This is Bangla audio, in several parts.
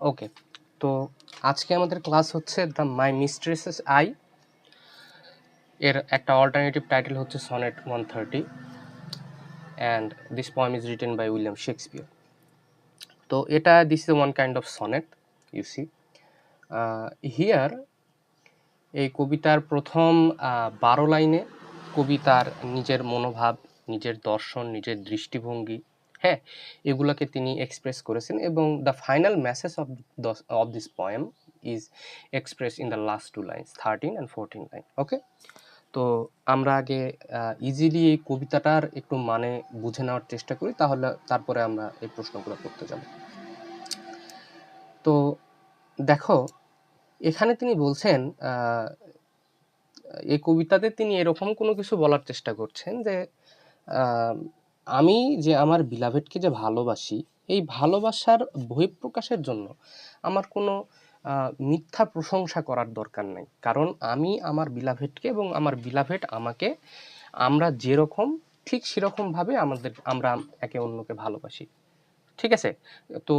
ওকে, তো আজকে আমাদের ক্লাস হচ্ছে দ্য মাই মিস্ট্রেসেস আই, এর একটা অল্টারনেটিভ টাইটেল হচ্ছে sonnet 130 and this poem is written by William Shakespeare. তো এটা this is one kind of sonnet you see here. এই কবিতার প্রথম 12 লাইনে কবি তার নিজের মনোভাব, নিজের দর্শন, নিজের দৃষ্টিভঙ্গি, হ্যাঁ, এগুলোকে তিনি এক্সপ্রেস করেছেন, এবং the final message of this poem is express in the last 2 lines 13 and 14 line. Okay, তো আমরা আগে ইজিলি এই কবিতাটার একটু মানে বুঝে নেওয়ার চেষ্টা করি, তারপরে আমরা এই প্রশ্নগুলো করতে যাব। তো দেখো, এখানে তিনি বলছেন, এই কবিতাতে তিনি এরকম কোনো কিছু বলার চেষ্টা করছেন যে আমি যে আমার বিলাভেটকে যে ভালোবাসি, এই ভালোবাসার বহিঃপ্রকাশের জন্য আমার কোনো মিথ্যা প্রশংসা করার দরকার নাই, কারণ আমি আমার বিলাভেটকে এবং আমার বিলাভেট আমাকে, আমরা যেরকম ঠিক সেরকমভাবে আমরা একে অন্যকে ভালোবাসি। ঠিক আছে, তো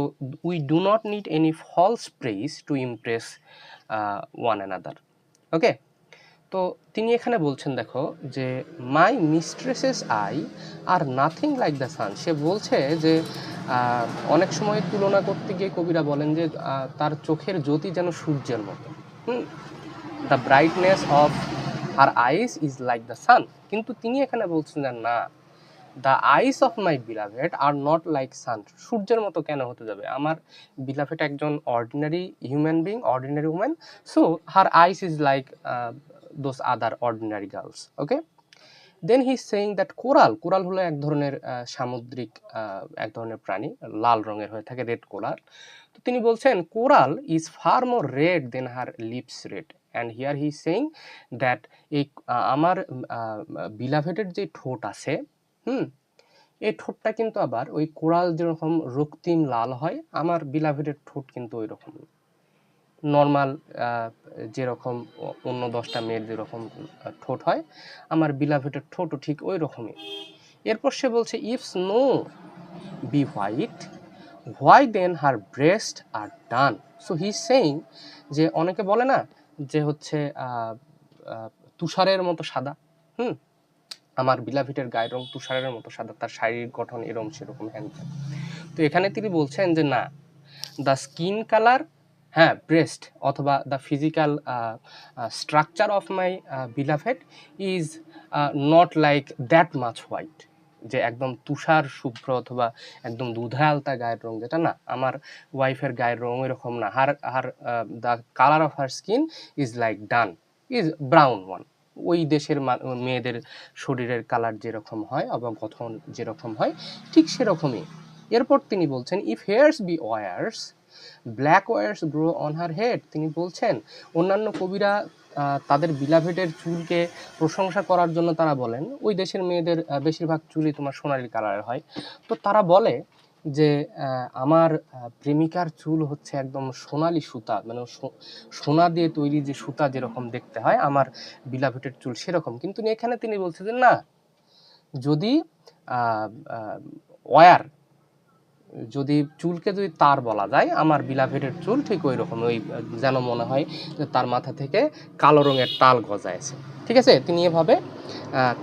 we do not need any false praise to impress one another. Okay, তো তিনি এখানে বলছেন, দেখো, যে my mistress's eye are nothing like the sun. সে বলছে যে অনেক সময় তুলনা করতে গিয়ে কবিরা বলেন যে তার চোখের জ্যোতি যেন সূর্যের মতো। The brightness of her eyes is like the sun. কিন্তু তিনি এখানে বলছেন যে না, the eyes of my beloved are not like sun. সূর্যের মতো কেন হতে যাবে? আমার বিলাভেড একজন ordinary human being, ordinary woman, so her eyes is like those other ordinary girls. Okay, then he's saying that coral হলো এক ধরনের সামুদ্রিক এক ধরনের প্রাণী, লাল রঙের হয়ে থাকে, রেড কোরাল। তো তিনি বলছেন coral is far more red than her lips red, and here he is saying that এই আমার বিলাভেটের যে ঠোঁট আছে, এই ঠোঁটটা কিন্তু আবার ওই কোরাল যেরকম রক্তিম লাল হয়, আমার বিলাভেটের ঠোঁট কিন্তু ওই রকম নর্মাল, যেরকম অন্য 10টা মেয়ের যেরকম ঠোঁট হয়, আমার বিলাভেটের ঠোঁটও ঠিক ওই রকমই। এরপর সে বলছে if snow be white why then her breasts are dun. So he saying যে অনেকে বলে না যে হচ্ছে তুষারের মতো সাদা, আমার বিলাভিটের গায়ের রং তুষারের মতো সাদা, তার শারীরিক গঠন এরকম সেরকম হ্যান। তো এখানে তিনি বলছেন যে না, দ্য স্কিন কালার, হ্যাঁ, ব্রেস্ট অথবা the physical structure of my beloved is not like that much white, যে একদম তুষার শুভ্র অথবা একদম দুধে আলতা গায়ের রং, যেটা না, আমার ওয়াইফের গায়ের রং এরকম না। The colour of her skin is like done, is brown one. ওই দেশের মেয়েদের শরীরের কালার যেরকম হয় অথবা গঠন যেরকম হয় ঠিক সেরকমই। এরপর তিনি বলছেন if hairs be wires black wires grow on her head. তিনি বলছেন অন্যান্য কবিরা তাদের বিলাভেটের চুলকে প্রশংসা করার জন্য তারা বলেন ওই দেশের মেয়েদের বেশিরভাগ চুলই তোমার সোনালি কালারের হয়। তো তারা বলে যে আমার প্রেমিকার চুল হচ্ছে একদম সোনালি সুতা, মানে সোনা দিয়ে তৈরি যে সুতা যেরকম দেখতে হয়, আমার বিলাভেটের চুল সেরকম। কিন্তু এখানে তিনি বলছেন যে না, যদি ওয়ার, যদি চুলকে যদি তার বলা যায়, আমার বিলাভেটের চুল ঠিক ওই রকম, ওই যেন মনে হয় যে তার মাথা থেকে কালো রঙের তাল গজায়ছে। ঠিক আছে, তিনি এভাবে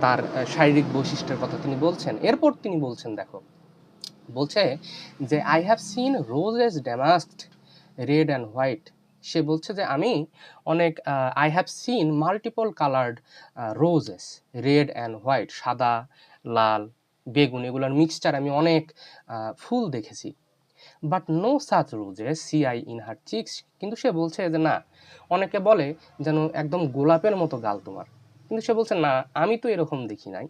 তার শারীরিক বৈশিষ্ট্যের কথা তিনি বলছেন। এরপর তিনি বলছেন, দেখো, বলছে যে I have seen roses damasked red and white. সে বলছে যে আমি অনেক I have seen multiple coloured roses, red and white, সাদা, লাল, বেগুন, এগুলোর মিক্সচার আমি অনেক ফুল দেখেছি। But no such roses see I in her cheeks. কিন্তু সে বলছে যে না, অনেকে বলে যেন একদম গোলাপের মতো গাল তোমার, কিন্তু সে বলছে না, আমি তো এরকম দেখি নাই।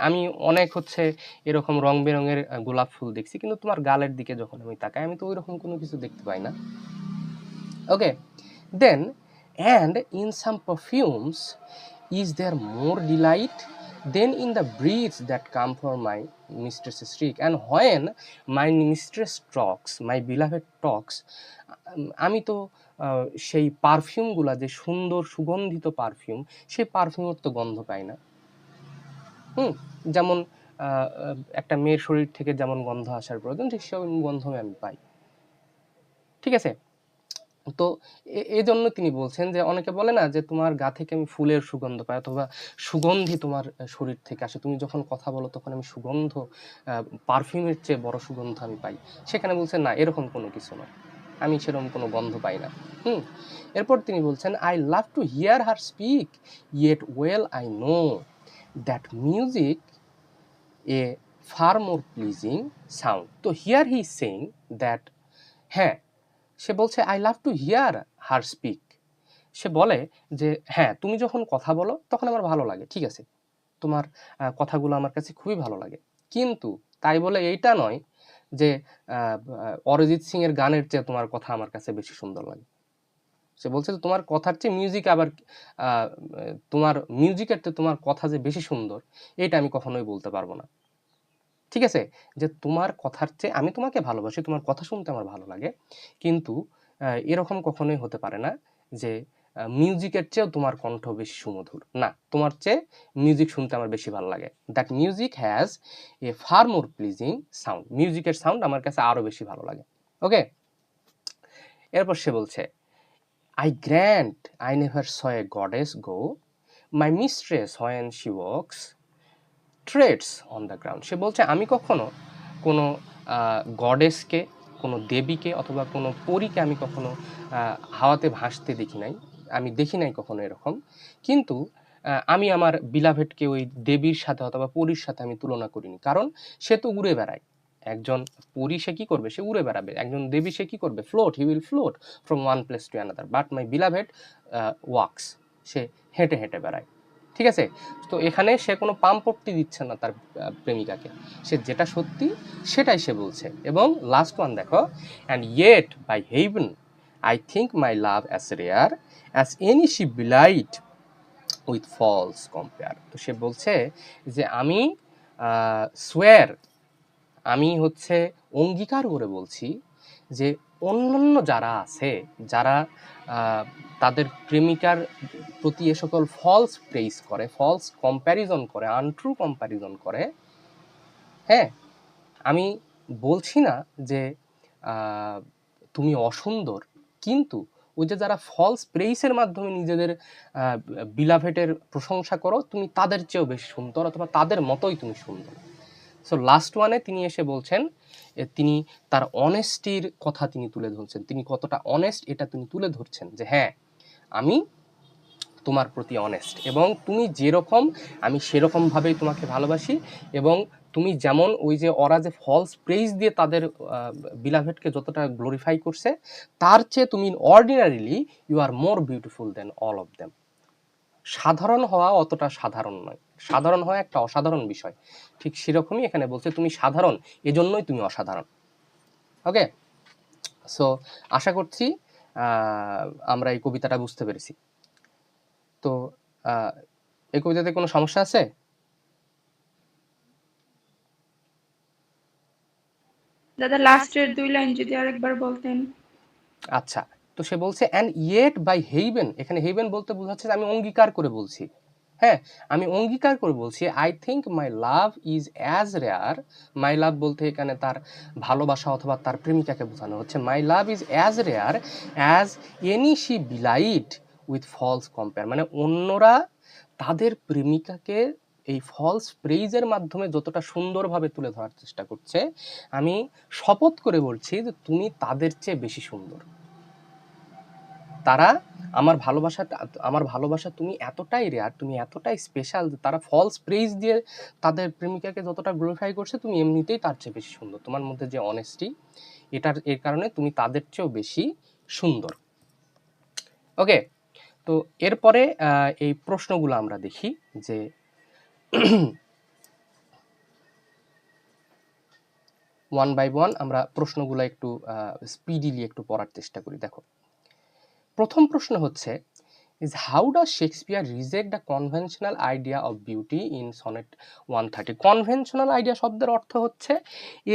আমি অনেক হচ্ছে এরকম রং বেরঙের গোলাপ ফুল দেখছি, কিন্তু তোমার গালের দিকে যখন আমি তাকাই, আমি তো ওই রকম কোনো কিছু দেখতে পাই না। Okay, then and in some perfumes is there more delight than in the breath that come for my mistress's streak and when my mistress talks my beloved talks. আমি তো সেই পারফিউমগুলা, যে সুন্দর সুগন্ধিত পারফিউম, সেই পারফিউমের তো গন্ধ পাই না। যেমন একটা মেয়ের শরীর থেকে যেমন গন্ধ আসার প্রয়োজন, ঠিক সেরকম গন্ধ আমি পাই। ঠিক আছে? তো এই জন্য তিনি বলছেন যে অনেকে বলে না যে তোমার গা থেকে আমি ফুলের সুগন্ধ পাই অথবা সুগন্ধি তোমার শরীর থেকে আসে, তুমি যখন কথা বলো তখন আমি সুগন্ধ, পারফিউমের চেয়ে বড় সুগন্ধ আমি পাই। সেখানে বলছেন না, এরকম কোনো কিছু নয়, আমি সেরকম কোনো গন্ধ পাই না। এরপর তিনি বলছেন I love to hear her speak yet well I know that music a far more pleasing sound. তো হিয়ার হি সেইং দ্যাট, হ্যাঁ সে বলছে I love to hear her speak, সে বলে যে হ্যাঁ তুমি যখন কথা বলো তখন আমার ভালো লাগে, ঠিক আছে, তোমার কথাগুলো আমার কাছে খুবই ভালো লাগে, কিন্তু তাই বলে এইটা নয় যে অরিজিৎ সিং এর গানের চেয়ে তোমার কথা আমার কাছে বেশি সুন্দর লাগে। সে বলছে যে তোমার কথার চেয়ে মিউজিক আবার তোমার মিউজিকের চেয়ে তোমার কথা যে বেশি সুন্দর, এটা আমি কখনোই বলতে পারবো না। ঠিক আছে, যে তোমার কথার চেয়ে আমি তোমাকে ভালোবাসি, তোমার কথা শুনতে আমার ভালো লাগে, কিন্তু এরকম কখনোই হতে পারে না যে মিউজিকের চেয়েও তোমার কণ্ঠ বেশি সুমধুর, না, তোমার চেয়ে মিউজিক শুনতে আমার বেশি ভালো লাগে। That music has a far more pleasing sound, মিউজিকের সাউন্ড আমার কাছে আরো বেশি ভালো লাগে। ওকে, এরপর সে বলছে I grant I never saw a goddess go, my mistress when she walks treads on the ground. সে বলছে আমি কখনো কোনো গডেসকে, কোনো দেবীকে অথবা কোনো পরীকে আমি কখনো হাওয়াতে ভাসতে দেখি নাই, আমি দেখি নাই কখনো এরকম, কিন্তু আমি আমার বিলাভেটকে ওই দেবীর সাথে অথবা পরীর সাথে আমি তুলনা করিনি, কারণ সে তো উড়ে বেড়ায়। একজন পরী সে কি করবে, সে উড়ে বেড়াবে, একজন দেবী সে কি করবে, float, he will float from one place to another, but my beloved walks, সে হেঁটে হেঁটে বেড়ায়। ঠিক আছে, তো এখানে সে কোনো পাম্পটি দিচ্ছে না তার প্রেমিকাকে, সে যেটা সত্যি সেটাই সে বলছে। এবং লাস্ট ওয়ান দেখো, and yet by heaven I think my love as rare as any she belied with false compare. তো সে বলছে যে আমি সোয়ার, আমি হচ্ছে অঙ্গীকার করে বলছি যে অন্যান্য যারা আছে, যারা তাদের প্রেমিকার প্রতি এ সকল ফলস প্রেইজ করে, ফলস কম্প্যারিজন করে, আনট্রু কম্প্যারিজন করে, হ্যাঁ আমি বলছি না যে তুমি অসুন্দর, কিন্তু ওই যে যারা ফলস প্রেইসের মাধ্যমে নিজেদের বিলাভেটের প্রশংসা করো, তুমি তাদের চেয়েও বেশি সুন্দর অথবা তাদের মতোই তুমি সুন্দর। সো লাস্ট ওয়ানে তিনি এসে বলছেন, তিনি তার অনেস্টির কথা তিনি তুলে ধরছেন, তিনি কতটা অনেস্ট এটা তিনি তুলে ধরছেন যে হ্যাঁ আমি তোমার প্রতি অনেস্ট, এবং তুমি যেরকম আমি সেরকমভাবেই তোমাকে ভালোবাসি, এবং তুমি যেমন ওই যে ওরা যে ফলস প্রেইজ দিয়ে তাদের বিলাভেটকে যতটা গ্লোরিফাই করছে, তার চেয়ে তুমি ordinarily you are more beautiful than all of them. সাধারণ হওয়া অতটা সাধারণ নয়, সাধারণ হওয়া একটা অসাধারণ বিষয়, ঠিক সেরকমই এখানে বলছে তুমি সাধারণ, এজন্যই তুমি অসাধারণ। ওকে, সো আশা করছি আমরা এই কবিতাটা বুঝতে পেরেছি। তো এই কবিতাতে কোনো সমস্যা আছে? দাদা লাস্টের 2 লাইন যদি আরেকবার বলতেন। আচ্ছা, তো সে বলছে অ্যান্ড ইয়েট বাই হেইভেন, এখানে হেইভেন বলতে বোঝাচ্ছে যে আমি অঙ্গীকার করে বলছি, হ্যাঁ আমি অঙ্গীকার করে বলছি I think my love is as rare, my love বলতে এখানে তার ভালোবাসা অথবা তার প্রেমিকাকে বোঝানো হচ্ছে, my love is as rare as any she belied with false compare, মানে অন্যরা তাদের প্রেমিকাকে এই ফলস প্রেইজের মাধ্যমে যতটা সুন্দরভাবে তুলে ধরার চেষ্টা করছে, আমি শপথ করে বলছি যে তুমি তাদের চেয়ে বেশি সুন্দর। তারা আমার ভালোবাসা তুমি এতটাই রেয়ার, তুমি এতটাই স্পেশাল যে তারা ফলস প্রেইজ দিয়ে তাদের প্রেমিকাকে যতটা গ্লোরিফাই করছে, তুমি এমনিতেই তার চেয়ে বেশি সুন্দর, তোমার মধ্যে যে অনেস্টি এর কারণে তুমি তাদের চেয়েও বেশি সুন্দর। ওকে, তো এরপরে এই প্রশ্নগুলো আমরা দেখি যে ওয়ান বাই ওয়ান আমরা প্রশ্নগুলো একটু স্পিডিলি একটু পড়ার চেষ্টা করি। দেখো, প্রথম প্রশ্ন হচ্ছে is how does Shakespeare reject the conventional idea of beauty in sonnet 130? Conventional idea শব্দের অর্থ হচ্ছে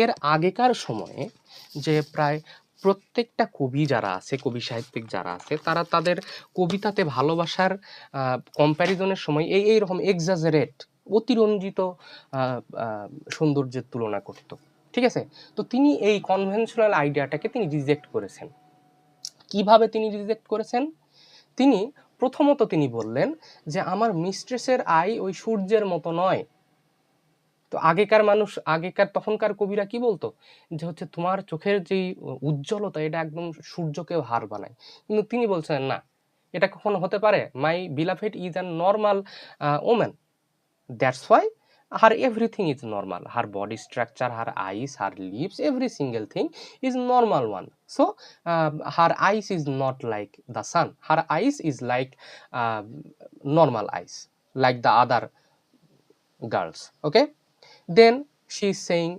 এর আগেকার সময়ে যে প্রায় প্রত্যেকটা কবি যারা আছে, কবি সাহিত্যিক যারা আছে, তারা তাদের কবিতাতে ভালোবাসার কম্প্যারিজনের সময় এইরকম এক্সাজারেট, অতিরঞ্জিত সৌন্দর্যের তুলনা করত। ঠিক আছে, তো তিনি এই কনভেনশনাল আইডিয়াটাকে তিনি রিজেক্ট করেছেন। কিভাবে তিনি রিজেক্ট করেছেন? তিনি প্রথমত তিনি বললেন যে আমার মিস্ট্রেসের আই ওই সূর্যের মতো নয়। তো আগেকার তখনকার কবিরা কি বলতো যে হচ্ছে তোমার চোখের যেই উজ্জ্বলতা এটা একদম সূর্যকেও হার বানায়, কিন্তু তিনি বলছেন না, এটা কখনো হতে পারে? My beloved is an normal woman, that's why her everything is normal, her body structure, her eyes, her lips, every single thing is normal one. So her eyes is not like the sun, her eyes is like uh, normal eyes like the other girls. Okay, then she is saying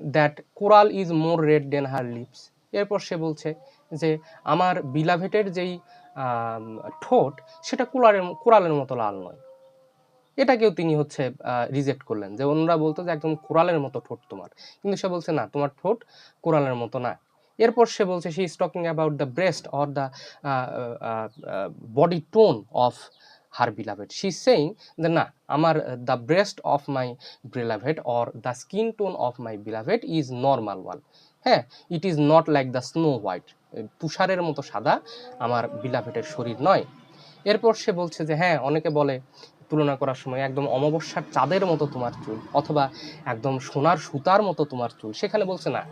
that coral is more red than her lips. এরপর সে বলছে যে আমার বিলাভেটের যেই ঠোঁট সেটা কোরালের মতো লাল নয়। এটাকেও তিনি হচ্ছে রিজেক্ট করলেন, যে অন্যরা বলতো যে একদম কোরালের মতো ঠোঁট তোমার, কিন্তু সে বলছে না, তোমার ঠোঁট কোরালের মতো না। এরপর সে বলছে she is talking about the breast or the body tone of her beloved. She is saying যে না, আমার the breast of my beloved or the skin tone of my beloved is normal one. হ্যাঁ, it is not like the snow white, তুষারের মতো সাদা আমার বিলাভেটের শরীর নয়। এরপর সে বলছে যে হ্যাঁ, অনেকে বলে তুলনা করার সময় একদম অমাবস্যার চাঁদের মতো তোমার চুল, অথবা একদম সোনার সুতার মতো তোমার চুল। সেখানে বলছে না,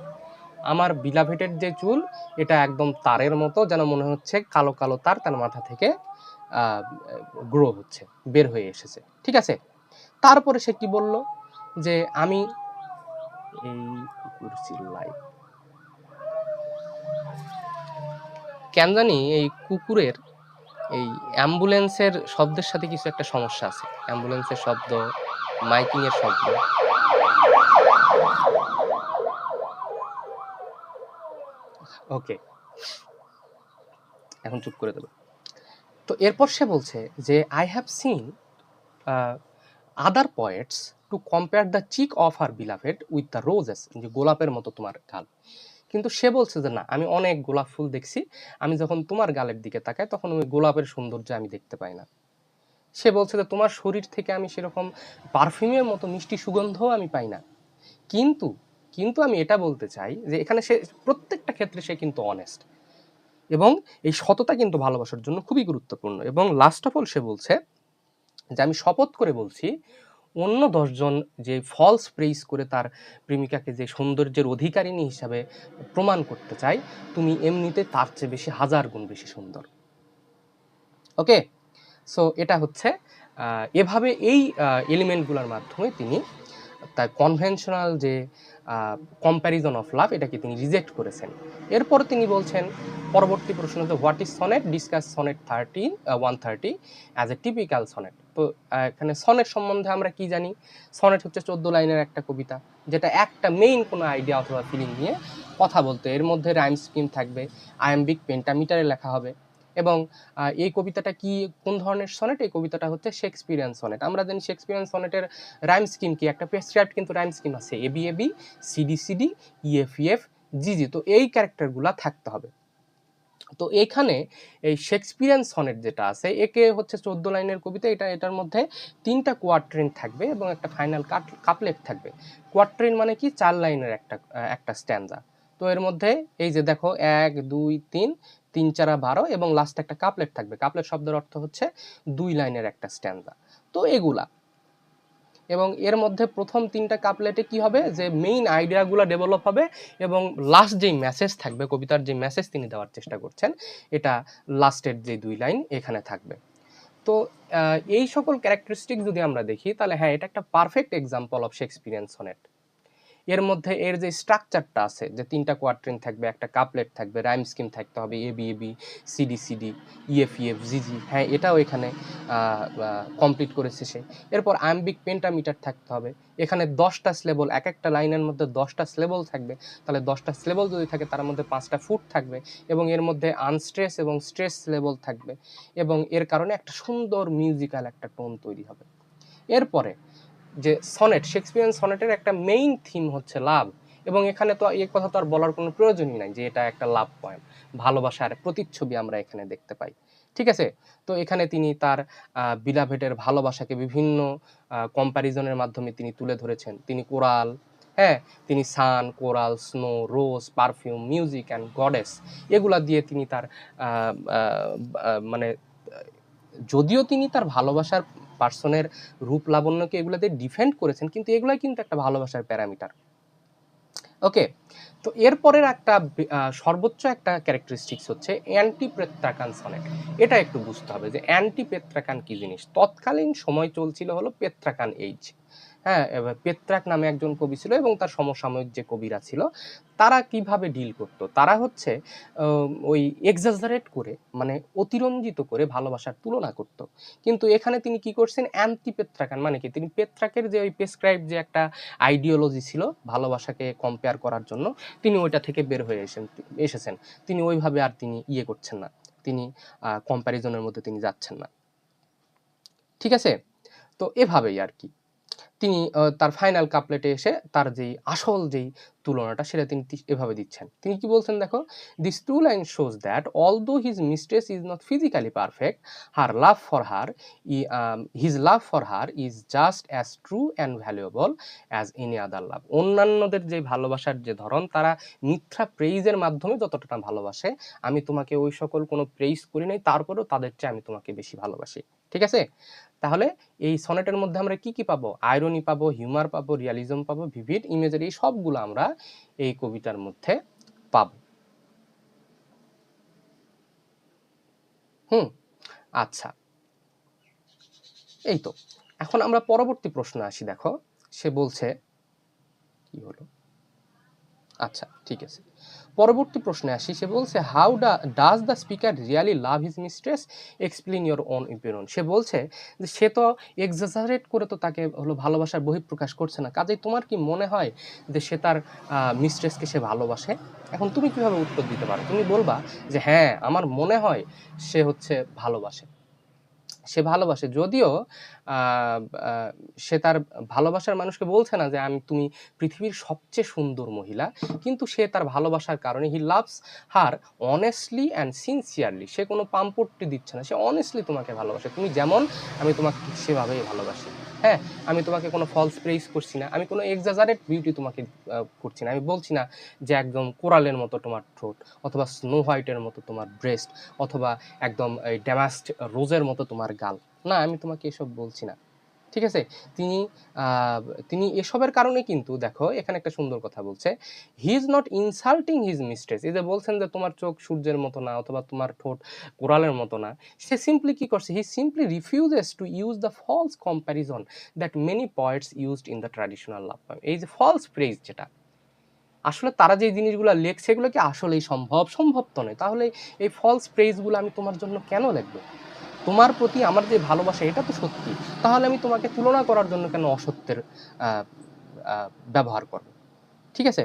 আমার বিলাভেটের যে চুল এটা একদম তারের মতো, যেন মনে হচ্ছে কালো কালো তার তার মাথা থেকে গ্রো হচ্ছে, বের হয়ে এসেছে। ঠিক আছে, তারপরে সে কি বলল যে আমি এই কুকুর চিল্লাই কেন জানি, এই কুকুরের এই অ্যাম্বুলেন্সের শব্দের সাথে কিছু একটা সমস্যা আছে, অ্যাম্বুলেন্সের শব্দ, মাইকিং এর শব্দ। ওকে, এখন চুপ করে দেবো। তো এরপর সে বলছে যে I have seen other poets to compare the cheek of her beloved with the roses, যে গোলাপের মতো তোমার গাল। কিন্তু সে বলছে যে না, আমি অনেক গোলাপ ফুল দেখছি, আমি যখন তোমার গালের দিকে তাকাই তখন ওই গোলাপের সৌন্দর্য আমি দেখতে পাই না। সে বলছে যে তোমার শরীর থেকে আমি সেরকম পারফিউমের মতো মিষ্টি সুগন্ধও আমি পাই না। কিন্তু কিন্তু আমি এটা বলতে চাই যে এখানে সে প্রত্যেকটা ক্ষেত্রে সে কিন্তু অনেস্ট, এবং এই সততা কিন্তু ভালোবাসার জন্য খুবই গুরুত্বপূর্ণ। এবং লাস্ট অফ অল সে বলছে যে আমি শপথ করে বলছি, অন্য 10 জন যে ফলস প্রেইজ করে তার প্রেমিকাকে যে সৌন্দর্যের অধিকারিণী হিসাবে প্রমাণ করতে চায়, তুমি এমনিতে তার চেয়ে বেশি 1000 গুণ বেশি সুন্দর। ওকে, সো এটা হচ্ছে এভাবে এই এলিমেন্টগুলোর মাধ্যমে তিনি তার কনভেনশনাল যে কম্প্যারিজন অফ লাভ এটাকে তিনি রিজেক্ট করেছেন। এরপর তিনি বলছেন পরবর্তী প্রশ্ন, যে what is sonnet, discuss sonnet 130 as a typical sonnet. তো এখানে সনেট সম্বন্ধে আমরা কি জানি? সনেট হচ্ছে 14 লাইনের একটা কবিতা, যেটা একটা মেইন কোনো আইডিয়া অথবা ফিলিং নিয়ে কথা বলতে, এর মধ্যে রাইম স্কিম থাকবে, আয়াম্বিক পেন্টামিটারে লেখা হবে। এবং এই কবিতাটা কি, কোন ধরনের সনেট? এই কবিতাটা হচ্ছে শেক্সপিয়ারিয়ান সনেট। আমরা জানি শেক্সপিয়ারিয়ান সনেটের রাইম স্কিম কি, একটা প্রেসক্রাইবড কিন্তু রাইম স্কিম আছে, AB AB, CD CD, EF EF, GG. তো এই ক্যারেক্টারগুলো থাকতে হবে। তো এখানে এই শেক্সপিয়ারিয়ান সনেট যেটা আছে, একে হচ্ছে 14 লাইনের কবিতা, এটার মধ্যে 3টা কোয়াট্রেন থাকবে এবং একটা ফাইনাল কাপলেট থাকবে। কোয়াট্রেন মানে কি, 4 লাইনের একটা স্ট্যান্জা। তো এর মধ্যে এই যে দেখো 1 2 3, 3 4 12 এবং লাস্ট একটা কাপলেট থাকবে। কাপলেট শব্দের অর্থ হচ্ছে 2 লাইনের একটা স্ট্যান্জা। তো এগুলা, এবং এর মধ্যে প্রথম 3টা কাপলেটে কি হবে, যে মেইন আইডিয়াগুলো ডেভেলপ হবে, এবং লাস্ট যেই মেসেজ থাকবে, কবিতার যে মেসেজ তিনি দেওয়ার চেষ্টা করছেন, এটা লাস্টের যে 2 লাইন এখানে থাকবে। তো এই সকল ক্যারেক্টারিস্টিক যদি আমরা দেখি, তাহলে হ্যাঁ, এটা একটা perfect example of Shakespearean sonnet. এর মধ্যে এর যে স্ট্রাকচারটা আছে, যে 3টা কোয়াট্রেন থাকবে, একটা কাপলেট থাকবে, রাইম স্কিম থাকতে হবে, AB AB, CD CD, EF EF, GG, হ্যাঁ এটাও এখানে কমপ্লিট করেছে সে। এরপর আয়াম্বিক পেন্টামিটার থাকতে হবে, এখানে 10টা স্লেবল, এক একটা লাইনের মধ্যে 10টা স্লেবল থাকবে, তাহলে 10টা স্লেবল যদি থাকে তার মধ্যে 5টা ফুট থাকবে, এবং এর মধ্যে আনস্ট্রেস এবং স্ট্রেস স্লেবল থাকবে, এবং এর কারণে একটা সুন্দর মিউজিক্যাল একটা টোন তৈরি হবে। এরপরে যে সনেট, শেক্সপিয়ারিয়ান সনেটের একটা মেইন থিম হচ্ছে লাভ, এবং এখানে তো এই কথা তো আর বলার কোনো প্রয়োজনই নাই যে এটা একটা লাভ পয়েম, ভালোবাসার প্রতিচ্ছবি আমরা এখানে দেখতে পাই। ঠিক আছে, তো এখানে তিনি তার বিলাভেটের ভালোবাসাকে বিভিন্ন কম্প্যারিজনের মাধ্যমে তিনি তুলে ধরেছেন। তিনি কোরাল, হ্যাঁ, তিনি sun, coral, snow, rose, perfume, music and goddess এগুলা দিয়ে তিনি তার মানে যদিও তিনি তার ভালোবাসার পার্সনের রূপ লাবণ্যকে এগুলা দিয়ে ডিফেন্ড করেছেন, কিন্তু এগুলাই কিন্তু একটা ভালোবাসার প্যারামিটার। ওকে, তো এরপরের একটা সর্বোচ্চ একটা ক্যারেক্টারিস্টিক্স হচ্ছে অ্যান্টি পেত্রাকান সনেট। এটা একটু বুঝতে হবে যে অ্যান্টি পেত্রাকান কি জিনিস। তৎকালীন সময় চলছিল হলো পেত্রাকান এইজ। হ্যাঁ, এবার পেত্রাক নামে একজন কবি ছিল এবং তার সমসাময়িক যে কবিরা ছিল তারা কিভাবে ডিল করতো, তারা হচ্ছে ওই এক্সাজারেট করে মানে অতিরঞ্জিত করে ভালোবাসার তুলনা করত। কিন্তু এখানে তিনি কি করছেন, অ্যান্টি পেত্রাকান মানে কি, তিনি পেত্রাকের যে ওই প্রেসক্রাইব যে একটা আইডিওলজি ছিল ভালোবাসাকে কম্পেয়ার করার জন্য, তিনি ওইটা থেকে বের হয়ে এসেছেন। তিনি ওইভাবে আর তিনি ইয়ে করছেন না, তিনি কম্প্যারিজনের মধ্যে তিনি যাচ্ছেন না। ঠিক আছে, তো এভাবেই আর কি তিনি তার ফাইনাল কাপলেটে এসে তার যেই আসল যেই তুলনাটা সেটা তিনি এভাবে দিচ্ছেন। তিনি কি বলছেন দেখো, this two line shows that although his mistress is not physically perfect, her love for her his love for her is just as true and valuable as any other love. অন্যান্যদের যে ভালোবাসার যে ধরন, তারা মিথ্যা প্রেইজের মাধ্যমে যতটা ভালোবাসে, আমি তোমাকে ওই সকল কোনো প্রেইজ করি নাই, তারপরেও তাদের চেয়ে আমি তোমাকে বেশি ভালোবাসি। ঠিক আছে, তাহলে এই সনেটের মধ্যে আমরা কি কি পাবো, আয়রনি পাবো, হিউমার পাবো, রিয়ালিজম পাবো, ভিভিড ইমেজারি, সবগুলো আমরা এই কবিতার মধ্যে পাবো। আচ্ছা, এই তো এখন আমরা পরবর্তী প্রশ্ন আসি। দেখো সে বলছে কি হলো, আচ্ছা ঠিক আছে, পরবর্তী প্রশ্নে আসি। সে বলছে how does the speaker really love his mistress, explain your own opinion. সে বলছে যে সে তো এক্সাজারেট করে তো তাকে হলো ভালোবাসার বহিঃপ্রকাশ করছে না, কাজেই তোমার কি মনে হয় যে সে তার মিস্ট্রেসকে সে ভালোবাসে? এখন তুমি কিভাবে উত্তর দিতে পারো? তুমি বলবা যে হ্যাঁ আমার মনে হয় সে হচ্ছে ভালোবাসে, সে ভালোবাসে, যদিও সে তার ভালোবাসার মানুষকে বলছে না যে তুমি পৃথিবীর সবচেয়ে সুন্দর মহিলা, কিন্তু সে তার ভালোবাসার কারণে he loves her honestly and sincerely, সে কোনো পাম্পট্টি দিচ্ছে না, সে অনেস্টলি তোমাকে ভালোবাসে, তুমি যেমন আমি তোমাকে সেভাবেই ভালোবাসি। হ্যাঁ, আমি তোমাকে কোনো ফলস প্রেইজ করছি না, আমি কোনো এক্সাজারেট বিউটি তোমাকে করছি না, আমি বলছি না যে একদম কোরালের মতো তোমার ঠোঁট, অথবা স্নো হোয়াইটের মতো তোমার ব্রেস্ট, অথবা একদম এই ড্যামাস্ট রোজের মতো তোমার গাল, না আমি তোমাকে এসব বলছি না। ঠিক আছে, তিনি তিনি এসবের কারণে কিন্তু দেখো এখানে একটা সুন্দর কথা বলছে, he is not insulting his mistress. এই যে বলছেন যে তোমার চোখ সূর্যের মতো না, অথবা তোমার ঠোঁট কোরালের মতো না, সে সিম্পলি কি করছে, he simply refuses to use the false comparison that many poets used in the traditional love poem. এই যে ফলস প্রেইজ, যেটা আসলে তারা যে জিনিসগুলো লেখছে এগুলো কি আসলেই সম্ভব তো নয়, তাহলে এই ফলস প্রেইজগুলো আমি তোমার জন্য কেন লিখবো? তোমার প্রতি আমার যে ভালোবাসা এটা তো সত্যি, তাহলে আমি তোমাকে তুলনা করার জন্য কেন অসত্যের ব্যবহার করব? ঠিক আছে,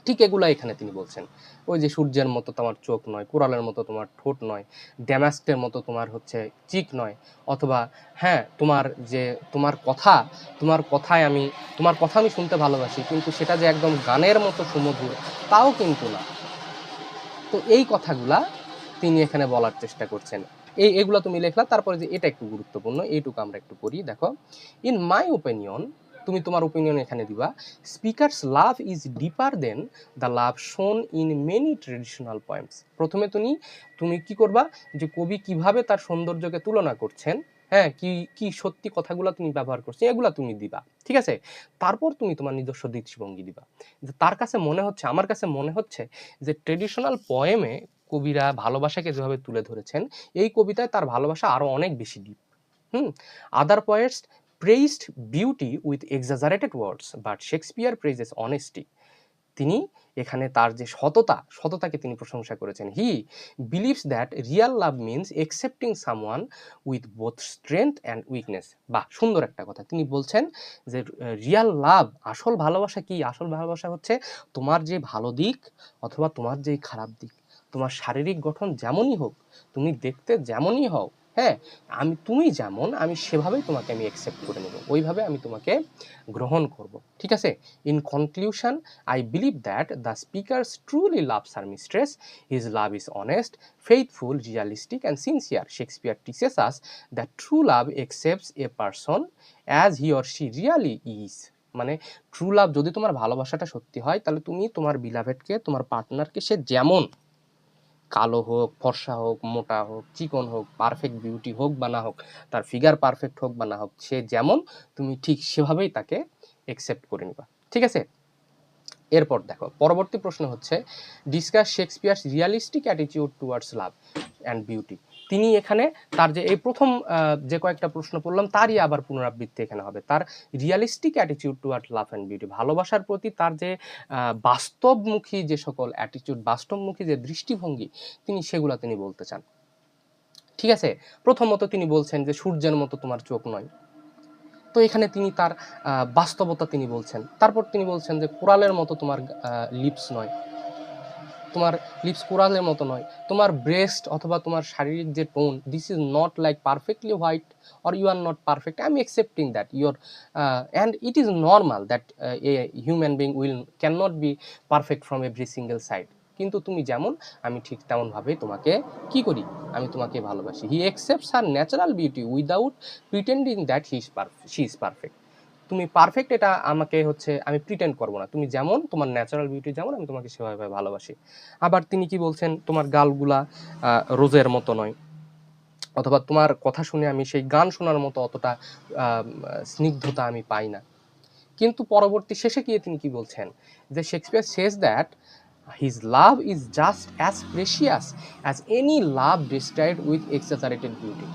ঠিক এগুলো এখানে তিনি বলছেন। ওই যে সূর্যের মতো তোমার চোখ নয়, কোরালের মতো তোমার ঠোঁট নয়, ড্যামাস্কের মতো তোমার হচ্ছে চিক নয়, অথবা হ্যাঁ তোমার যে তোমার কথায় আমি তোমার কথা আমি শুনতে ভালোবাসি, কিন্তু সেটা যে একদম গানের মতো সুমধুর তাও কিন্তু না। তো এই কথাগুলা তিনি এখানে বলার চেষ্টা করছেন। এগুলো তুমি লেখলা, তারপরে যে এটা একটু গুরুত্বপূর্ণ, এইটুকু আমরা একটু পড়ি। দেখো, ইন মাই ওপিনিয়ন, তুমি তোমার ওপিনিয়ন এখানে দিবা, speaker's love is deeper than the love shown in many traditional poems. প্রথমে তুমি কি করবা, যে কবি কিভাবে তার সৌন্দর্যকে তুলনা করছেন, হ্যাঁ কি কি সত্যি কথাগুলো তুমি ব্যবহার করছো এগুলা তুমি দিবা। ঠিক আছে, তারপর তুমি তোমার নিজস্ব দৃষ্টিভঙ্গি দিবা, যে তার কাছে মনে হচ্ছে, আমার কাছে মনে হচ্ছে যে ট্রেডিশনাল পয়েমে কবিরা ভালোবাসাকে যেভাবে তুলে ধরেছেন, এই কবিতায় তার ভালোবাসা আরো অনেক বেশি deep. Other poets praised beauty with exaggerated words, but Shakespeare praises honesty. তিনি এখানে তার যে সততাকে তিনি প্রশংসা করেছেন। He believes that real love means accepting someone with both strength and weakness. বাহ, সুন্দর একটা কথা। তিনি বলছেন যে রিয়াল লাভ, আসল ভালোবাসা কি, আসল ভালোবাসা হচ্ছে তোমার যে ভালো দিক অথবা তোমার যে খারাপ দিক, তোমার শারীরিক গঠন যেমনই হোক, তুমি দেখতে যেমনই হও, হ্যাঁ তুমি যেমন, আমি সেভাবেই তোমাকে আমি অ্যাকসেপ্ট করে নেব, ওইভাবে আমি তোমাকে গ্রহণ করব। ঠিক আছে, in conclusion, I believe that the speaker truly loves her mistress. His love is honest, faithful, realistic, and sincere. Shakespeare teaches us that true love accepts a person as he or she really is. মানে ট্রু লাভ, যদি তোমার ভালোবাসাটা সত্যি হয় তাহলে তুমি তোমার বিলাভেডকে, তোমার পার্টনারকে, সে যেমন কালো হোক, ফর্সা হোক, মোটা হোক, চিকন হোক, পারফেক্ট বিউটি হোক বা না হোক, তার ফিগার পারফেক্ট হোক বা না হোক, সে যেমন তুমি ঠিক সেভাবেই তাকে একসেপ্ট করে নিবা। ঠিক আছে? এরপর দেখো পরবর্তী প্রশ্ন হচ্ছে discuss Shakespeare's realistic attitude towards love and beauty. তিনি এখানে তার যে এই প্রথম যে কয়েকটা প্রশ্ন পড়লাম তারই আবার পুনরাবৃত্তি এখানে হবে। তার realistic attitude toward love and beauty, ভালোবাসার প্রতি তার যে বাস্তবমুখী যে সকল অ্যাটিটিউড, বাস্তবমুখী যে দৃষ্টিভঙ্গি, সেগুলা তিনি বলতে চান। ঠিক আছে? প্রথমত তিনি বলছেন যে সূর্যের মতো তোমার চোখ নয়। তো এখানে তিনি তার বাস্তবতা তিনি বলছেন। তারপর তিনি বলছেন যে কোরালের মতো তোমার লিপস নয়, তোমার লিপস কোরালের মতো নয়, তোমার ব্রেস্ট অথবা তোমার শারীরিক যে tone, this is not like perfectly white or you are not perfect, I am accepting that your and it is normal that a human being will can not be perfect from every single side, কিন্তু তুমি যেমন আমি ঠিক তেমনভাবে তোমাকে কি করি, আমি তোমাকে ভালোবাসি। He accepts her natural beauty without pretending that she is perfect. তুমি পারফেক্ট এটা আমাকে আমি প্রিটেন্ড করবো না, তুমি যেমন তোমার ন্যাচারাল বিউটি যেমন আমি তোমাকে সেভাবে ভালোবাসি। আবার তিনি কি বলছেন, তোমার গালগুলা রোজের মতো নয়, অথবা তোমার কথা শুনে আমি সেই গান শোনার মতো অতটা স্নিগ্ধতা আমি পাই না। কিন্তু পরবর্তী শেষে গিয়ে তিনি কি বলছেন, যে Shakespeare says that his love is just as precious as any love described with exaggerated beauty।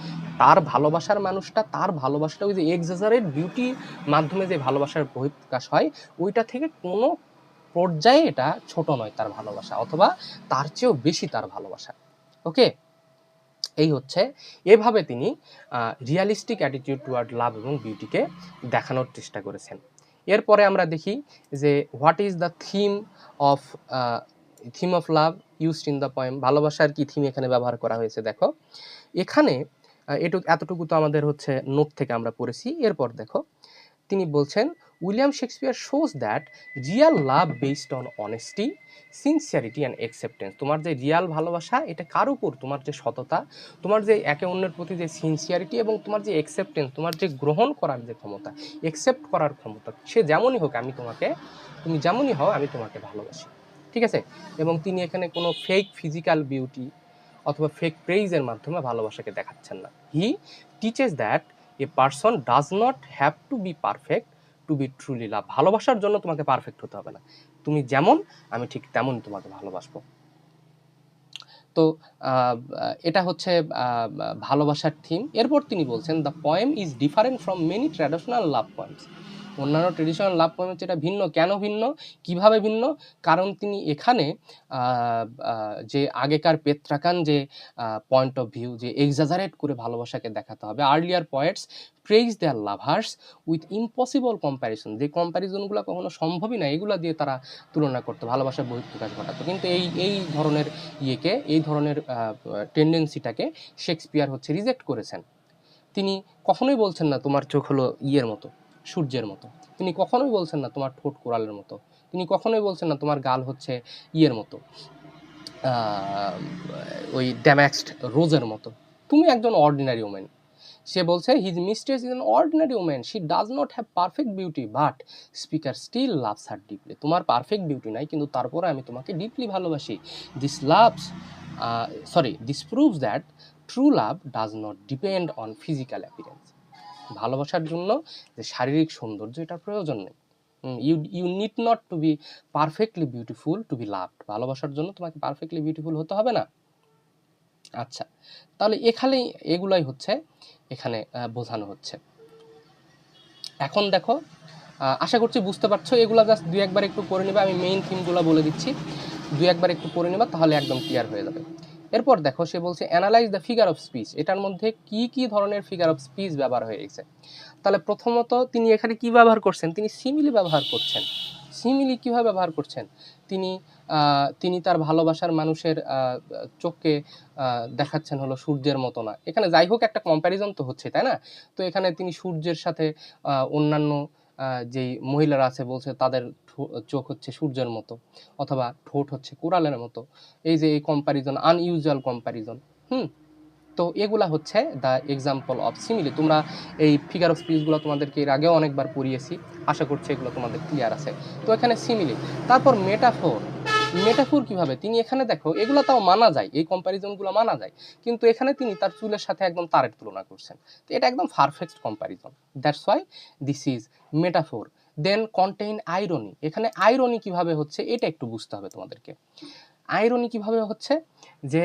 তার ভালোবাসার মানুষটা, তার ভালোবাসাটা ওই যে এক্সাজারেট বিউটির মাধ্যমে যে ভালোবাসার বহিঃপ্রকাশ হয়, ওইটা থেকে কোনো পর্যায়ে এটা ছোট নয় তার ভালোবাসা, অথবা তার চেয়েও বেশি তার ভালোবাসা। ওকে, এই হচ্ছে এভাবে তিনি রিয়ালিস্টিক অ্যাটিটিউড টুয়ার্ড লাভ এবং বিউটিকে দেখানোর চেষ্টা করেছেন। এরপরে আমরা দেখি যে what is the theme of love used in the poem. ভালোবাসার কি থিম এখানে ব্যবহার করা হয়েছে দেখো। এখানে এতটুকু তো আমাদের নোট থেকে আমরা পড়েছি। এরপর দেখো তিনি বলছেন William Shakespeare shows that real love based on honesty, sincerity and acceptance. তোমার যে রিয়াল ভালোবাসা এটা কার উপর, তোমার যে সততা, তোমার যে একে অন্যের প্রতি যে সিনসিয়ারিটি, এবং তোমার যে অ্যাকসেপ্টেন্স, তোমার যে গ্রহণ করার যে ক্ষমতা, অ্যাকসেপ্ট করার ক্ষমতা, সে যেমনই হোক তুমি যেমনই হও আমি তোমাকে ভালোবাসি। ঠিক আছে? এবং তিনি এখানে কোনো ফেক ফিজিক্যাল বিউটি অথবা ফেক প্রেইজের মাধ্যমে ভালোবাসাকে দেখাচ্ছেন না। He teaches that a person does not have to be perfect to be truly love. ভালোবাসার জন্য তোমাকে পারফেক্ট হতে হবে না, তুমি যেমন আমি ঠিক তেমন তোমাকে ভালোবাসবো। তো এটা হচ্ছে ভালোবাসার থিম। এরপর তিনি বলছেন the poem is different from many traditional love poems. অন্যান্য ট্রেডিশনাল লাভ পোয়েমের যেটা ভিন্ন, কেন ভিন্ন, কিভাবে ভিন্ন? কারণ তিনি এখানে যে আগেকার পেত্রাকান যে পয়েন্ট অফ ভিউ, যে এক্সাজারেট করে ভালোবাসাকে দেখাতে হবে, earlier poets praise their lovers with impossible comparison, যে কম্প্যারিজনগুলো কখনো সম্ভবই না, এগুলো দিয়ে তারা তুলনা করতো, ভালোবাসার বহিঃপ্রকাশ ঘটাতো। কিন্তু এই ধরনের এই ধরনের টেন্ডেন্সিটাকে শেক্সপিয়ার রিজেক্ট করেছেন। তিনি কখনোই বলছেন না তোমার চোখ হলো মতো, সূর্যের মতো। তিনি কখনোই বলছেন না তোমার ঠোঁট কোরালের মতো। তিনি কখনোই বলছেন না তোমার গাল মতো, ওই ড্যামাক্সড রোজের মতো। তুমি একজন অর্ডিনারি ওমেন। সে বলছে his mistress is an ordinary women, she does not have perfect beauty but speaker still loves her deeply. তোমার পারফেক্ট বিউটি নাই, কিন্তু তারপরে আমি তোমাকে ডিপলি ভালোবাসি। This proves that true love does not depend on physical appearance. ভালোবাসার জন্য যে শারীরিক সৌন্দর্য এটার প্রয়োজন নেই। You need not to be perfectly beautiful to be loved. ভালোবাসার জন্য তোমাকে পারফেক্টলি বিউটিফুল হতে হবে না। আচ্ছা, তাহলে এগুলাই এখানে বোঝানো হচ্ছে। এখন দেখো, আশা করছি বুঝতে পারছো। এগুলা জাস্ট দুই একবার একটু পড়ে নেবা, আমি মেইন থিমগুলো বলে দিচ্ছি, দুই একবার একটু পড়ে নেবা, তাহলে একদম ক্লিয়ার হয়ে যাবে। এরপর দেখো সে বলছে analyse the figure of speech. এটার মধ্যে কি কি ধরনের ফিগার অফ স্পিচ ব্যবহার হয়ে গেছে। তাহলে প্রথমত তিনি এখানে কি ব্যবহার করছেন, তিনি সিমিলি ব্যবহার করছেন। সিমিলি কিভাবে ব্যবহার করছেন, তিনি তার ভালোবাসার মানুষের চোখকে দেখাচ্ছেন হলো সূর্যের মতো না। এখানে যাই হোক একটা কম্প্যারিজন তো হচ্ছে, তাই না? তো এখানে তিনি সূর্যের সাথে অন্যান্য যেই মহিলারা আছে বলছে তাদের চোখ সূর্যের মতো, অথবা ঠোঁট কোরালের মতো। এই যে এই কম্প্যারিজন, আনইউজুয়াল কম্প্যারিজন। তো এগুলা হচ্ছে দ্য এক্সাম্পল অফ সিমিলি। তোমরা এই ফিগার অফ স্পিচগুলো তোমাদেরকে এর আগেও অনেকবার পড়িয়েছি, আশা করছি এগুলো তোমাদের ক্লিয়ার আছে। তো এখানে সিমিলি, তারপর মেটাফোর। মেটাফোর কিভাবে, তিনি এখানে দেখো এগুলো তাও মানা যায়, এই কম্প্যারিজনগুলো মানা যায়, কিন্তু এখানে তিনি তার চুলের সাথে একদম তারের তুলনা করছেন। তো এটা একদম perfect comparison, that's why this is metaphor. Then contain irony, এখানে আইরনি কিভাবে হচ্ছে এটা একটু বুঝতে হবে তোমাদেরকে। আইরনি কিভাবে হচ্ছে যে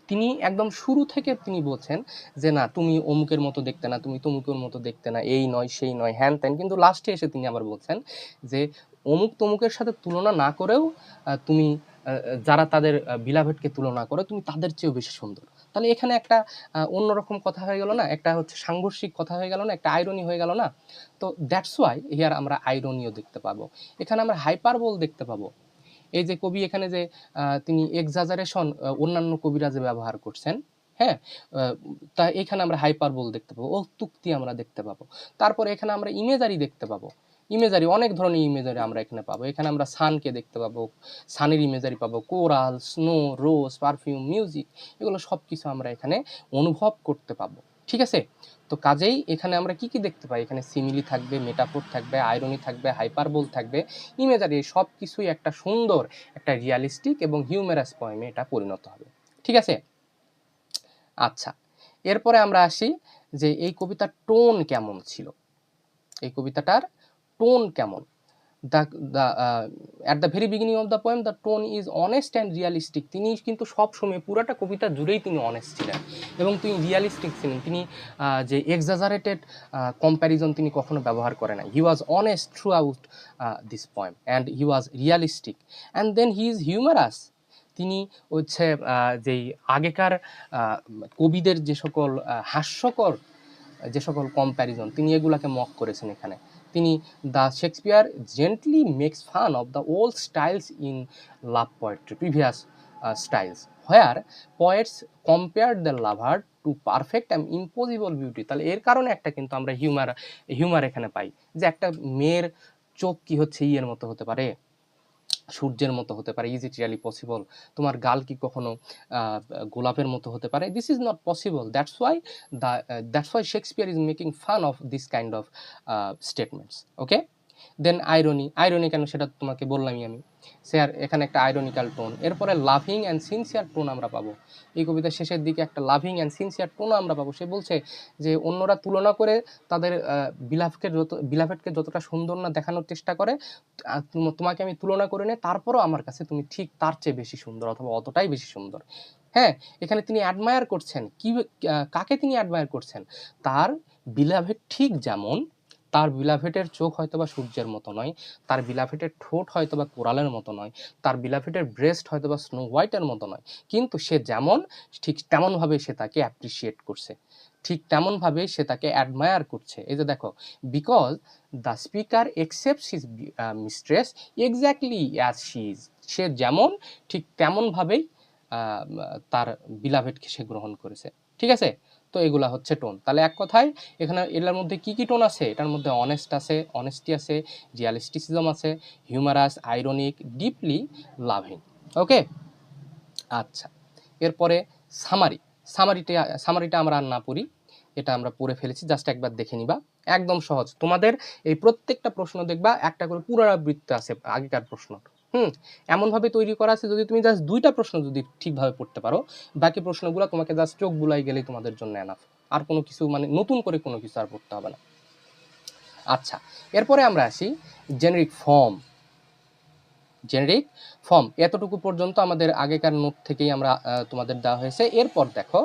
তিনি একদম শুরু থেকে তিনি বলছেন যে না তুমি অমুকের মতো দেখতে না, তুমি তমুকের মতো দেখতে না, এই নয় সেই নয় হ্যান ত্যান, কিন্তু লাস্টে এসে তিনি আবার বলছেন যে অমুক তমুকের সাথে তুলনা না করেও তুমি যারা তাদের বিলাভেটকে তুলনা করে তুমি তাদের চেয়েও বেশি সুন্দর। তাহলে এখানে একটা অন্যরকম কথা হয়ে গেল না, একটা হচ্ছে সাংঘর্ষিক কথা হয়ে গেল না, একটা আইরনি হয়ে গেল না। তো দ্যাটস ওয়াই হিয়ার আমরা আইরনিও দেখতে পাবো, এখানে আমরা হাইপারবোল দেখতে পাবো। এই যে কবি এখানে যে তিনি এক্সাজারেশন অন্যান্য কবিরা যে ব্যবহার করছেন, হ্যাঁ, তা এখানে আমরা হাইপারবোল দেখতে পাবো, অত্যুক্তি আমরা দেখতে পাবো। তারপরে এখানে আমরা ইমেজারি দেখতে পাবো, ইমেজারি অনেক ধরনের ইমেজারি আমরা এখানে পাবো। এখানে আমরা সানকে দেখতে পাবো, সানের ইমেজারি পাবো, coral, snow, rose, perfume, music, এগুলো সব কিছু আমরা এখানে অনুভব করতে পাবো। ঠিক আছে, তো কাজেই এখানে আমরা কি কি দেখতে পাই, এখানে সিমিলি থাকবে, মেটাফোর থাকবে, আইরনি থাকবে, হাইপারবোল থাকবে, ইমেজারি, সব কিছুই একটা সুন্দর, একটা রিয়ালিস্টিক এবং হিউমেরাস পয়েমে এটা পরিণত হবে। ঠিক আছে, আচ্ছা, এরপরে আমরা আসি যে এই কবিতার টোন কেমন ছিল, এই কবিতাটার টোন কেমন। At the very beginning of the poem the tone is honest and realistic. তিনি কিন্তু সব সময় পুরাটা কবিতা জুড়েই তিনি অনেস্ট ছিলেন এবং তিনি রিয়ালিস্টিক ছিলেন। তিনি যে এক্সাজারেটেড কম্প্যারিজন তিনি কখনো ব্যবহার করে নাই। He was honest throughout this poem and he was realistic and then he is humorous. তিনি হচ্ছে যেই আগেকার কবিদের যে সকল হাস্যকর যে সকল কম্প্যারিজন, তিনি এগুলাকে মক করেছেন এখানে। তিনি the Shakespeare gently makes fun of the old styles in love poetry, previous styles where poets compare the lover to perfect and impossible beauty. তাহলে এর কারণে একটা কিন্তু আমরা হিউমার এখানে পাই, যে একটা মেয়ের চোখ কি হচ্ছে ইয়ের মতো হতে পারে, সূর্যের মতো হতে পারে, ইজ ইট রিয়ালি পসিবল? তোমার গাল কি কখনো গোলাপের মতো হতে পারে? This is not possible. That's why Shakespeare is making fun of this kind of statements. Okay, then irony, irony কেন সেটা তোমাকে বললামই আমি, স্যার এখানে একটা আইরনিক্যাল টোন। এরপরে লাভিং অ্যান্ড সিনসিয়ার টোন আমরা পাবো, এই কবিতার শেষের দিকে একটা লাভিং অ্যান্ড সিনসিয়ার টোনও আমরা পাবো। সে বলছে যে অন্যরা তুলনা করে তাদের বিলাভেটকে যতটা সুন্দর না দেখানোর চেষ্টা করে, তোমাকে আমি তুলনা করে নেই, তারপরও আমার কাছে তুমি ঠিক তার চেয়ে বেশি সুন্দর অথবা অতটাই বেশি সুন্দর। হ্যাঁ, এখানে তিনি অ্যাডমায়ার করছেন, কি কাকে তিনি অ্যাডমায়ার করছেন? তার বিলাভেট ঠিক যেমন, তার বিলাভেটের চোখ হয়তোবা সূর্যের মতো নয়, তার বিলাভেটের ঠোঁট হয়তোবা কোরালের মতো নয়, তার বিলাভেটের ব্রেস্ট হয়তোবা স্নো হোয়াইটের মতো নয়, কিন্তু সে যেমন ঠিক তেমনভাবে সে তাকে অ্যাপ্রিসিয়েট করছে, ঠিক তেমনভাবে সে তাকে অ্যাডমায়ার করছে। এই যে দেখো, because the speaker accepts his mistress exactly as she is, সে যেমন ঠিক তেমনভাবেই তার বিলাভেটকে সে গ্রহণ করেছে। ঠিক আছে, তো এগুলা হচ্ছে টোন। তাহলে এক কথায় এখানে এটার মধ্যে কি কি টোন আছে, এটার মধ্যে অনেস্ট আছে, অনেস্টি আছে, রিয়ালিস্টিসিজম আছে, হিউমারাস, আইরনিক, ডিপলি লাভিং। ওকে, আচ্ছা, এরপরে সামারি। সামারিটা আমরা আর না পড়ি, এটা আমরা পড়ে ফেলেছি, জাস্ট একবার দেখে নিবা, একদম সহজ। তোমাদের এই প্রত্যেকটা প্রশ্ন দেখবা একটা করে পুনরাবৃত্তি আছে আগেকার প্রশ্ন, এমনভাবে তৈরি করা আছে, যদি তুমি জাস্ট 2টা প্রশ্ন যদি ঠিকভাবে পড়তে পারো, বাকি প্রশ্নগুলো তোমাকে জাস্ট চোখ বুলাই গেলেই তোমাদের জন্য এনাফ, আর কোনো কিছু মানে নতুন করে কোনো কিছু আর পড়তে হবে না। আচ্ছা, এরপরে আমরা আসি জেনেরিক ফর্ম। জেনেরিক ফর্ম এতটুকু পর্যন্ত আমাদের আগেকার নোট থেকেই আমরা তোমাদের দেওয়া হয়েছে। এরপর দেখো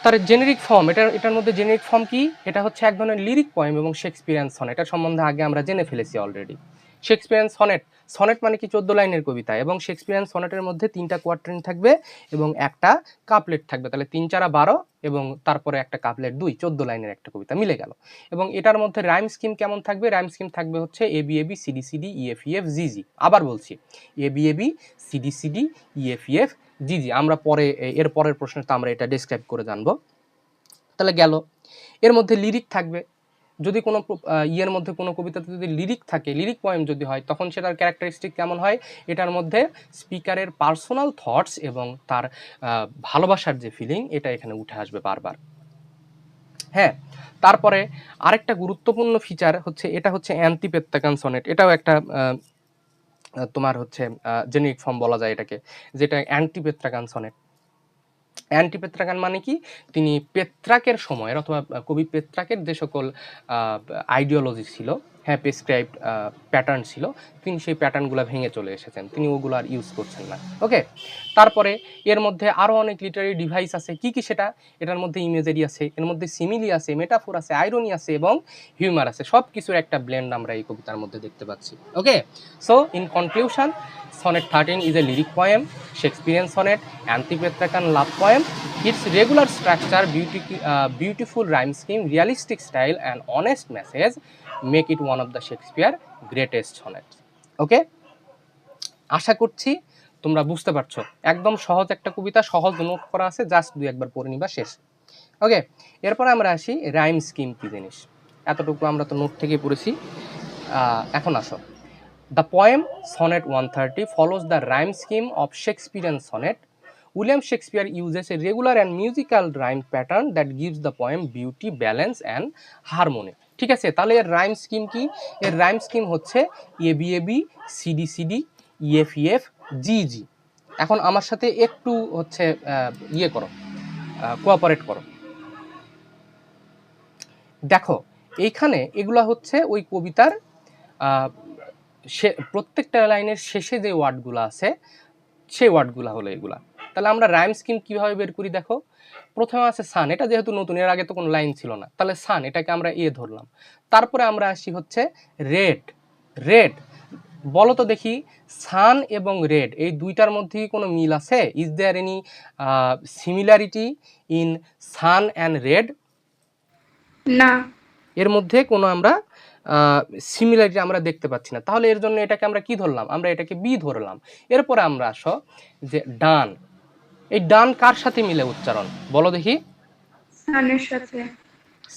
তার জেনেরিক ফর্ম, এটার মধ্যে জেনেরিক ফর্ম কি, এটা হচ্ছে এক ধরনের লিরিক পয়েম এবং শেক্সপিয়ারিয়ান সনেট, এটা সম্বন্ধে আগে আমরা জেনে ফেলেছি অলরেডি। শেক্সপিয়ারিয়ান সনেট, সনেট মানে কি 14 লাইনের কবিতা, এবং শেক্সপিয়ারিয়ান সনেটের মধ্যে 3টা কোয়ার্টারিন থাকবে এবং একটা কাপলেট থাকবে, তাহলে 3 4 12 এবং তারপরে একটা কাপলেট 2, 14 লাইনের একটা কবিতা মিলে গেল। এবং এটার মধ্যে রাইম স্কিম কেমন থাকবে, রাইম স্কিম থাকবে হচ্ছে A B A B C D C D E F E F G G. আবার বলছি, A B A B C D C D E F E F G G, আমরা পরে এর পরের প্রশ্নে তো আমরা এটা ডেসক্রাইব করে জানবো। তাহলে গেল, এর মধ্যে লিরিক থাকবে, যদি কোনো ইয়ের মধ্যে কোনো কবিতাতে যদি লিরিক থাকে, লিরিক পয়েম যদি হয়, তখন সেটার ক্যারেক্টারিস্টিক কেমন হয়, এটার মধ্যে স্পিকারের পার্সোনাল থটস এবং তার ভালোবাসার যে ফিলিং, এটা এখানে উঠে আসবে বারবার। হ্যাঁ, তারপরে আরেকটা গুরুত্বপূর্ণ ফিচার হচ্ছে, এটা হচ্ছে অ্যান্টিপেত্রাকান সনেট। এটাও একটা তোমার হচ্ছে জেনেরিক ফর্ম বলা যায় এটাকে, যেটা অ্যান্টিপেত্রাকান সনেট। অ্যান্টিপেত্রাকান মানে কি, তিনি পেত্রাকের সময়ের অথবা কবি পেত্রাকের যে সকল আইডিওলজি ছিল, হ্যাঁ প্রেসক্রাইবড প্যাটার্ন ছিল, তিনি সেই প্যাটার্নগুলো ভেঙে চলে এসেছেন, তিনি ওগুলো আর ইউজ করছেন না। ওকে, তারপরে এর মধ্যে আরও অনেক লিটারি ডিভাইস আছে। কি কি সেটা? এটার মধ্যে ইমেজারি আছে, এর মধ্যে সিমিলি আছে, মেটাফোর আছে, আইরনি আছে এবং হিউমার আছে। সব কিছুর একটা ব্লেন্ড আমরা এই কবিতার মধ্যে দেখতে পাচ্ছি। Okay, so in conclusion, sonnet 13 is a lyric poem, Shakespearean sonnet, Antipetrakan love poem. Its regular structure, beautiful rhyme scheme, realistic style, and honest message make it one of the Shakespeare greatest sonnets. ওকে, আশা করছি তোমরা বুঝতে পারছো। একদম সহজ একটা কবিতা, সহজ নোট করা আছে, জাস্ট দুই একবার পড়ে নিবা, শেষ। ওকে, এরপর আমরা আসি রাইম স্কিম কি জিনিস। এতটুকু আমরা তো নোট থেকে পড়েছি। এখন আসো, the poem Sonnet 130 follows the rhyme scheme of Shakespearean sonnet. William Shakespeare uses a regular and musical rhyme pattern that gives the poem beauty, balance and harmony. ঠিক আছে, তাহলে এর রাইম স্কিম কি? এর রাইম স্কিম হচ্ছে এবিএবি, সিডিসিডি, ইএফইএফ, জিজি। এখন আমার সাথে একটু হচ্ছে ইয়ে করো, কোঅপারেট করো। দেখো এইখানে এগুলা হচ্ছে ওই কবিতার প্রত্যেকটা লাইনের শেষে যে ওয়ার্ডগুলো আছে, সেই ওয়ার্ডগুলো হলো এগুলা। তাহলে আমরা রাইম স্কিম কিভাবে বের করি? দেখো, প্রথমে আছে সান, এটা যেহেতু নতুন, এর আগে তো কোনো লাইন ছিল না, তাহলে সান এটাকে আমরা এ ধরলাম। তারপরে আমরা আসি হচ্ছে রেড। রেড, বলো তো দেখি, সান এবং রেড এই দুইটার মধ্যে কোনো মিল আছে? Is there any similarity in sun and red? না, এর মধ্যে কোনো আমরা সিমিলারিটি আমরা দেখতে পাচ্ছি না। তাহলে এর জন্য এটাকে আমরা কি ধরলাম? আমরা এটাকে বি ধরলাম। এরপরে আমরা আসো যে ডান। এই ডান কার সাথে মিলে উচ্চারণ বলো দেখি? সানের সাথে।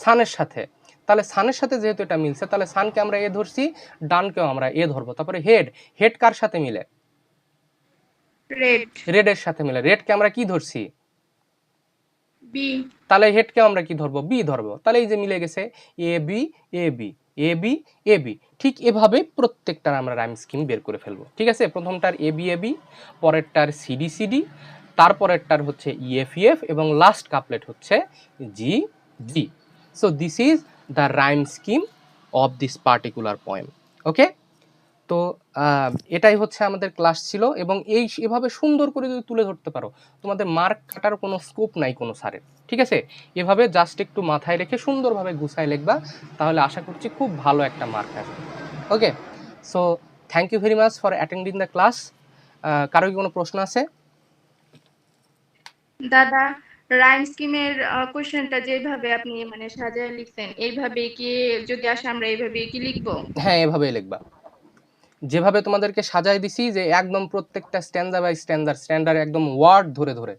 সানের সাথে। তাহলে সানের সাথে যেহেতু এটা মিলছে, তাহলে সানকে আমরা এ ধরছি, ডানকেও আমরা এ ধরবো। তারপরে হেড, হেড কার সাথে মিলে? রেড। রেডের সাথে মিলে। রেডকে আমরা কি ধরছি? বি। তাহলে হেডকে আমরা কি ধরবো? বি ধরবো। তাহলে এই যে মিলে গেছে, এ B A B, A B A B. ঠিক এভাবে প্রত্যেকটার আমরা রাইম স্কিম বের করে ফেলবো। ঠিক আছে, প্রথমটার এ বি এ বি, পরেরটার সিডি সিডি, তারপরেরটার হচ্ছে ইএফইএফ এবং লাস্ট কাপলেট হচ্ছে G G. So this is the rhyme scheme of this particular poem. Okay, তো এটাই হচ্ছে আমাদের ক্লাস ছিল। এবং এভাবে সুন্দর করে যদি তুলে ধরতে পারো, তোমাদের মার্ক কাটার কোনো স্কোপ নাই কোনো স্যারের। ঠিক আছে, এভাবে জাস্ট একটু মাথায় রেখে সুন্দরভাবে গুছায় লিখবা, তাহলে আশা করছি খুব ভালো একটা মার্ক আসবে। Okay, so thank you very much for attending the class. কারো কি কোনো প্রশ্ন আছে? দাদা, রাইম স্কিমের কোশ্চেনটা যেভাবে আপনি মানে সাজায় লিখছেন, এইভাবে কি যদি আসে আমরা এইভাবে কি লিখবো? হ্যাঁ, এভাবেই লিখবা, যেভাবে তোমাদেরকে সাজায় দিছি, যে একদম প্রত্যেকটা স্ট্যান্ডার বাই স্ট্যান্ডার একদম ওয়ার্ড ধরে ধরে,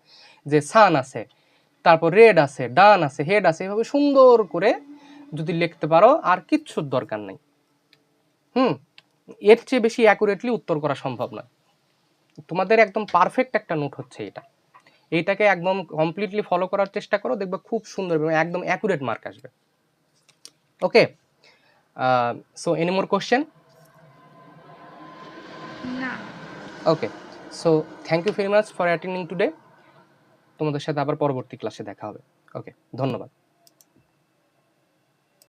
যে সান আছে, তারপর রেড আছে, ডান আছে, হেড আছে, এভাবে সুন্দর করে যদি লিখতে পারো, আর কিচ্ছুর দরকার নাই। এর চেয়ে বেশি অ্যাকুরেটলি উত্তর করা সম্ভব নয়। তোমাদের একদম পারফেক্ট একটা নোট হচ্ছে এটা। এইটাকে একদম কমপ্লিটলি ফলো করার চেষ্টা করো, দেখবে খুব সুন্দর এবং একদম অ্যাকুরেট মার্ক আসবে। Okay, so any more question? না। Okay, so thank you very much for attending today. তোমাদের সাথে আবার পরবর্তী ক্লাসে দেখা হবে। ওকে, ধন্যবাদ।